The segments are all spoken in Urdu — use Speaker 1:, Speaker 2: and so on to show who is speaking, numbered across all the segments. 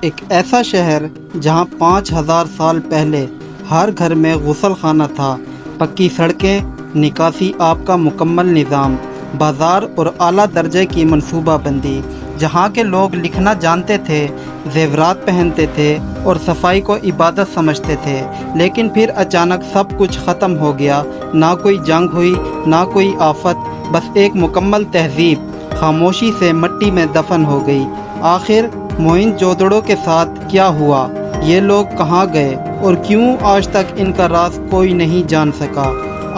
Speaker 1: ایک ایسا شہر جہاں 5000 سال پہلے ہر گھر میں غسل خانہ تھا، پکی سڑکیں، نکاسی آب کا مکمل نظام، بازار اور اعلیٰ درجے کی منصوبہ بندی، جہاں کے لوگ لکھنا جانتے تھے، زیورات پہنتے تھے اور صفائی کو عبادت سمجھتے تھے۔ لیکن پھر اچانک سب کچھ ختم ہو گیا، نہ کوئی جنگ ہوئی، نہ کوئی آفت، بس ایک مکمل تہذیب خاموشی سے مٹی میں دفن ہو گئی۔ آخر موئن جودڑو کے ساتھ کیا ہوا؟ یہ لوگ کہاں گئے اور کیوں آج تک ان کا راز کوئی نہیں جان سکا؟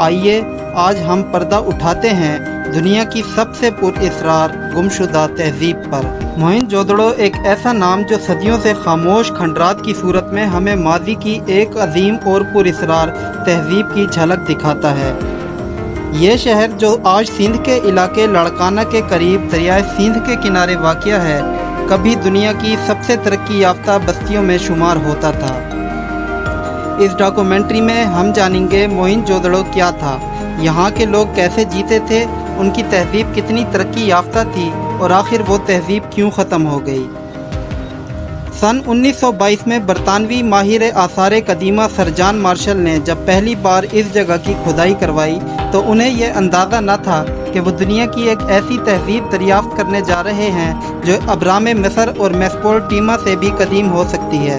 Speaker 1: آئیے آج ہم پردہ اٹھاتے ہیں دنیا کی سب سے پر اسرار گمشدہ تہذیب پر۔ موئن جودڑو ایک ایسا نام جو صدیوں سے خاموش کھنڈرات کی صورت میں ہمیں ماضی کی ایک عظیم اور پر اسرار تہذیب کی جھلک دکھاتا ہے۔ یہ شہر جو آج سندھ کے علاقے لاڑکانہ کے قریب دریائے سندھ کے کنارے واقع ہے، کبھی دنیا کی سب سے ترقی یافتہ بستیوں میں شمار ہوتا تھا۔ اس ڈاکومنٹری میں ہم جانیں گے موئن جودڑو کیا تھا، یہاں کے لوگ کیسے جیتے تھے، ان کی تہذیب کتنی ترقی یافتہ تھی اور آخر وہ تہذیب کیوں ختم ہو گئی۔ سن 1922 میں برطانوی ماہر آثار قدیمہ سر جان مارشل نے جب پہلی بار اس جگہ کی کھدائی کروائی تو انہیں یہ اندازہ نہ تھا کہ وہ دنیا کی ایک ایسی تہذیب دریافت کرنے جا رہے ہیں جو ابرام مصر اور میسوپوٹیمیا سے بھی قدیم ہو سکتی ہے۔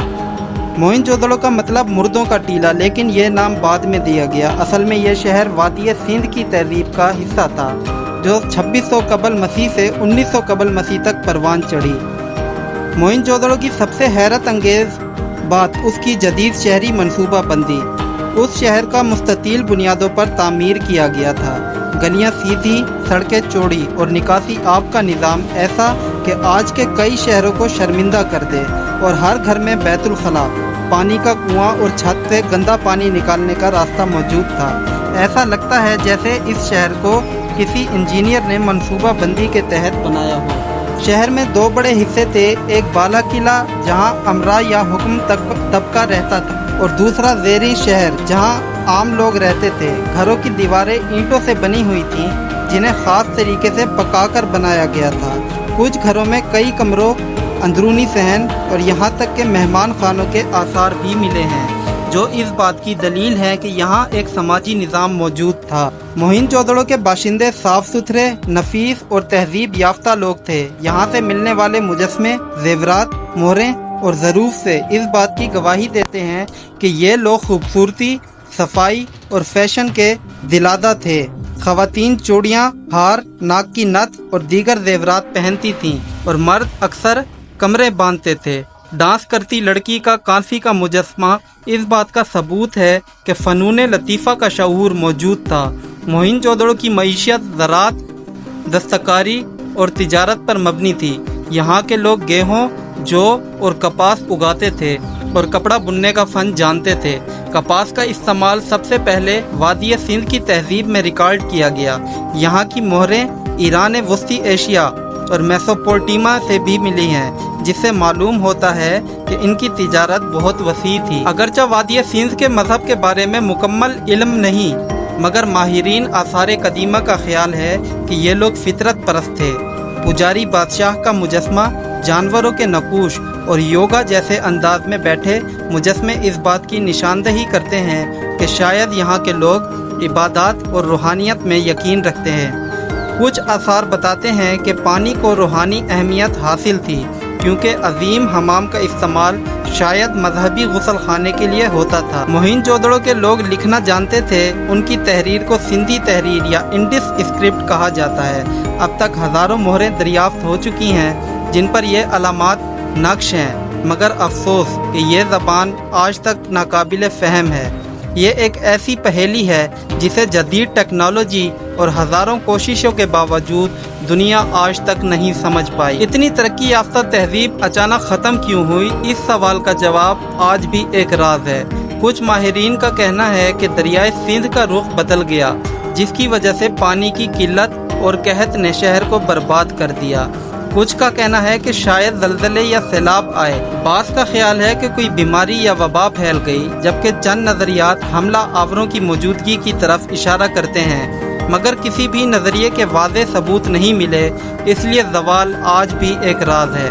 Speaker 1: موئن جودڑو کا مطلب مردوں کا ٹیلہ، لیکن یہ نام بعد میں دیا گیا۔ اصل میں یہ شہر وادی سندھ کی تہذیب کا حصہ تھا جو 2600 قبل مسیح سے 1900 قبل مسیح تک پروان چڑھی۔ موئن جودڑو کی سب سے حیرت انگیز بات اس کی جدید شہری منصوبہ بندی۔ اس شہر کا مستطیل بنیادوں پر تعمیر کیا گیا تھا، گلیاں سیدھی، سڑکیں چوڑی اور نکاسی آب کا نظام ایسا کہ آج کے کئی شہروں کو شرمندہ کر دے، اور ہر گھر میں بیت الخلا، پانی کا کنواں اور چھت سے گندا پانی نکالنے کا راستہ موجود تھا۔ ایسا لگتا ہے جیسے اس شہر کو کسی انجینئر نے منصوبہ بندی کے تحت بنایا ہو۔ شہر میں دو بڑے حصے تھے، ایک بالا قلعہ جہاں امراء یا حکم طبقہ رہتا تھا، اور دوسرا زیریں شہر جہاں عام لوگ رہتے تھے۔ گھروں کی دیواریں اینٹوں سے بنی ہوئی تھیں جنہیں خاص طریقے سے پکا کر بنایا گیا تھا۔ کچھ گھروں میں کئی کمروں، اندرونی صحن اور یہاں تک کہ مہمان خانوں کے آثار بھی ملے ہیں، جو اس بات کی دلیل ہے کہ یہاں ایک سماجی نظام موجود تھا۔ موئن جودڑو کے باشندے صاف ستھرے، نفیس اور تہذیب یافتہ لوگ تھے۔ یہاں سے ملنے والے مجسمے، زیورات، مہریں اور ظروف سے اس بات کی گواہی دیتے ہیں کہ یہ لوگ خوبصورتی، صفائی اور فیشن کے دلادہ تھے۔ خواتین چوڑیاں، ہار، ناک کی نتھ اور دیگر زیورات پہنتی تھیں، اور مرد اکثر کمرے باندھتے تھے۔ ڈانس کرتی لڑکی کا کانسی کا مجسمہ اس بات کا ثبوت ہے کہ فنون لطیفہ کا شعور موجود تھا۔ موئن جودڑو کی معیشت زراعت، دستکاری اور تجارت پر مبنی تھی۔ یہاں کے لوگ گیہوں، جو اور کپاس اگاتے تھے اور کپڑا بننے کا فن جانتے تھے۔ کپاس کا استعمال سب سے پہلے وادی سندھ کی تہذیب میں ریکارڈ کیا گیا۔ یہاں کی مہریں ایران وسطی ایشیا اور میسوپوٹیمیا سے بھی ملی ہیں، جس سے معلوم ہوتا ہے کہ ان کی تجارت بہت وسیع تھی۔ اگرچہ وادی سندھ کے مذہب کے بارے میں مکمل علم نہیں، مگر ماہرین آثار قدیمہ کا خیال ہے کہ یہ لوگ فطرت پرست تھے۔ پجاری بادشاہ کا مجسمہ، جانوروں کے نقوش اور یوگا جیسے انداز میں بیٹھے مجسمے اس بات کی نشاندہی کرتے ہیں کہ شاید یہاں کے لوگ عبادات اور روحانیت میں یقین رکھتے ہیں۔ کچھ آثار بتاتے ہیں کہ پانی کو روحانی اہمیت حاصل تھی، کیونکہ عظیم حمام کا استعمال شاید مذہبی غسل خانے کے لیے ہوتا تھا۔ موئن جودڑو کے لوگ لکھنا جانتے تھے۔ ان کی تحریر کو سندھی تحریر یا انڈس اسکرپٹ کہا جاتا ہے۔ اب تک ہزاروں مہریں دریافت ہو چکی ہیں جن پر یہ علامات نقش ہیں، مگر افسوس کہ یہ زبان آج تک ناقابل فہم ہے۔ یہ ایک ایسی پہیلی ہے جسے جدید ٹیکنالوجی اور ہزاروں کوششوں کے باوجود دنیا آج تک نہیں سمجھ پائی۔ اتنی ترقی یافتہ تہذیب اچانک ختم کیوں ہوئی؟ اس سوال کا جواب آج بھی ایک راز ہے۔ کچھ ماہرین کا کہنا ہے کہ دریائے سندھ کا رخ بدل گیا، جس کی وجہ سے پانی کی قلت اور قحط نے شہر کو برباد کر دیا۔ کچھ کا کہنا ہے کہ شاید زلزلے یا سیلاب آئے۔ بعض کا خیال ہے کہ کوئی بیماری یا وبا پھیل گئی، جبکہ چند نظریات حملہ آوروں کی موجودگی کی طرف اشارہ کرتے ہیں، مگر کسی بھی نظریے کے واضح ثبوت نہیں ملے، اس لیے زوال آج بھی ایک راز ہے۔